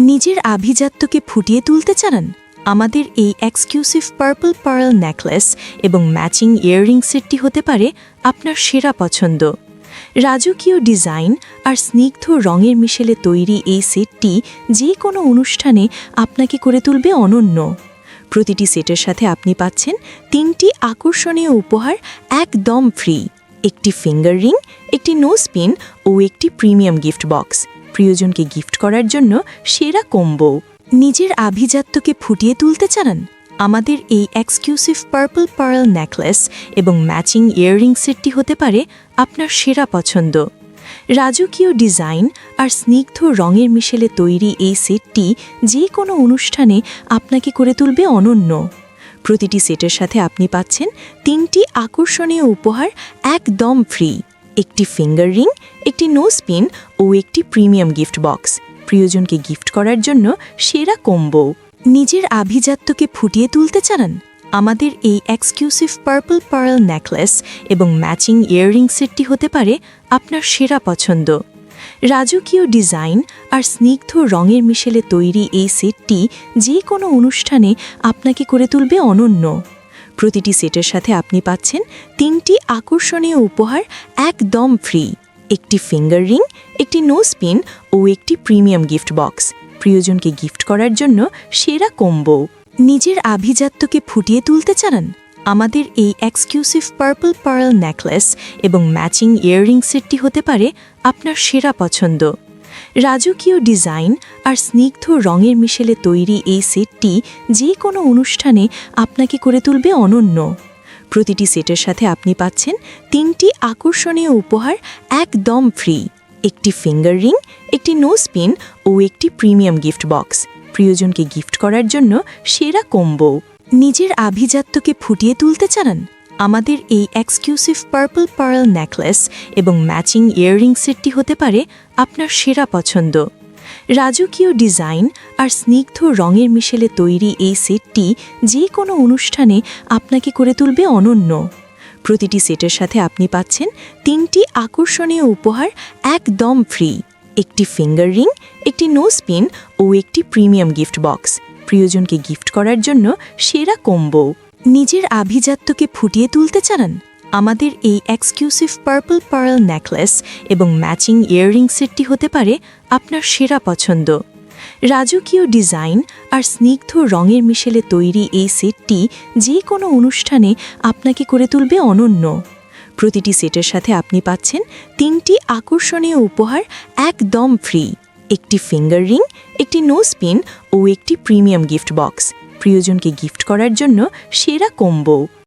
নিজের আভিজাত্যকে ফুটিয়ে তুলতে চান? আমাদের এই এক্সক্লুসিভ পার্পল পার্ল নেকলেস এবং ম্যাচিং ইয়াররিং সেটটি হতে পারে আপনার সেরা পছন্দ। রাজকীয় ডিজাইন আর স্নিগ্ধ রঙের মিশেলে তৈরি এই সেটটি যে কোনো অনুষ্ঠানে আপনাকে করে তুলবে অনন্য। প্রতিটি সেটের সাথে আপনি পাচ্ছেন 3টি আকর্ষণীয় উপহার একদম ফ্রি, একটি ফিঙ্গার রিং, একটি নোজ পিন ও একটি প্রিমিয়াম গিফট বক্স। প্রিয়জনকে গিফট করার জন্য সেরা কম্বো। নিজের আভিজাত্যকে ফুটিয়ে তুলতে চান? আমাদের এই এক্সক্লুসিভ পার্পল পার্ল নেকলেস এবং ম্যাচিং ইয়াররিং সেটটি হতে পারে আপনার সেরা পছন্দ। রাজকীয় ডিজাইন আর স্নিগ্ধ রঙের মিশেলে তৈরি এই সেটটি যে কোনো অনুষ্ঠানে আপনাকে করে তুলবে অনন্য। প্রতিটি সেটের সাথে আপনি পাচ্ছেন 3টি আকর্ষণীয় উপহার একদম ফ্রি, একটি ফিঙ্গার রিং, একটি নোজ পিন ও একটি প্রিমিয়াম গিফট বক্স। প্রিয়জনকে গিফট করার জন্য সেরা কম্বো। নিজের আভিজাত্যকে ফুটিয়ে তুলতে চান? আমাদের এই এক্সক্লুসিভ পার্পল পার্ল নেকলেস এবং ম্যাচিং ইয়াররিং সেটটি হতে পারে আপনার সেরা পছন্দ। রাজকীয় ডিজাইন আর স্নিগ্ধ রঙের মিশেলে তৈরি এই সেটটি যে কোনো অনুষ্ঠানে আপনাকে করে তুলবে অনন্য। প্রতিটি সেটের সাথে আপনি পাচ্ছেন 3টি আকর্ষণীয় উপহার একদম ফ্রি, একটি ফিঙ্গার রিং, একটি নোজ পিন ও একটি প্রিমিয়াম গিফট বক্স। প্রিয়জনকে গিফট করার জন্য সেরা কম্বো। নিজের আভিজাত্যকে ফুটিয়ে তুলতে চান? আমাদের এই এক্সক্লুসিভ পার্পল পার্ল নেকলেস এবং ম্যাচিং ইয়াররিং সেটটি হতে পারে আপনার সেরা পছন্দ। রাজকীয় ডিজাইন আর স্নিগ্ধ রঙের মিশেলে তৈরি এই সেটটি যে কোনো অনুষ্ঠানে আপনাকে করে তুলবে অনন্য। প্রতিটি সেটের সাথে আপনি পাচ্ছেন 3টি আকর্ষণীয় উপহার একদম ফ্রি, একটি ফিঙ্গার রিং, একটি নোজ পিন ও একটি প্রিমিয়াম গিফট বক্স। প্রিয়জনকে গিফট করার জন্য সেরা কম্বো। নিজের আভিজাত্যকে ফুটিয়ে তুলতে চান? আমাদের এই এক্সক্লুসিভ পার্পল পার্ল নেকলেস এবং ম্যাচিং ইয়াররিং সেটটি হতে পারে আপনার সেরা পছন্দ। রাজকীয় ডিজাইন আর স্নিগ্ধ রঙের মিশেলে তৈরি এই সেটটি যে কোনো অনুষ্ঠানে আপনাকে করে তুলবে অনন্য। প্রতিটি সেটের সাথে আপনি পাচ্ছেন 3টি আকর্ষণীয় উপহার একদম ফ্রি, একটি ফিঙ্গার রিং, একটি নোজ পিন ও একটি প্রিমিয়াম গিফট বক্স। প্রিয়জনকে গিফট করার জন্য সেরা কম্বো। নিজের আভিজাত্যকে ফুটিয়ে তুলতে চান? আমাদের এই এক্সক্লুসিভ পার্পল পার্ল নেকলেস এবং ম্যাচিং ইয়াররিং সেটটি হতে পারে আপনার সেরা পছন্দ। রাজকীয় ডিজাইন আর স্নিগ্ধ রঙের মিশেলে তৈরি এই সেটটি যে কোনো অনুষ্ঠানে আপনাকে করে তুলবে অনন্য। প্রতিটি সেটের সাথে আপনি পাচ্ছেন 3টি আকর্ষণীয় উপহার একদম ফ্রি, একটি ফিঙ্গার রিং, একটি নোজ পিন ও একটি প্রিমিয়াম গিফট বক্স। প্রিয়জনকে গিফট করার জন্য সেরা কম্বো।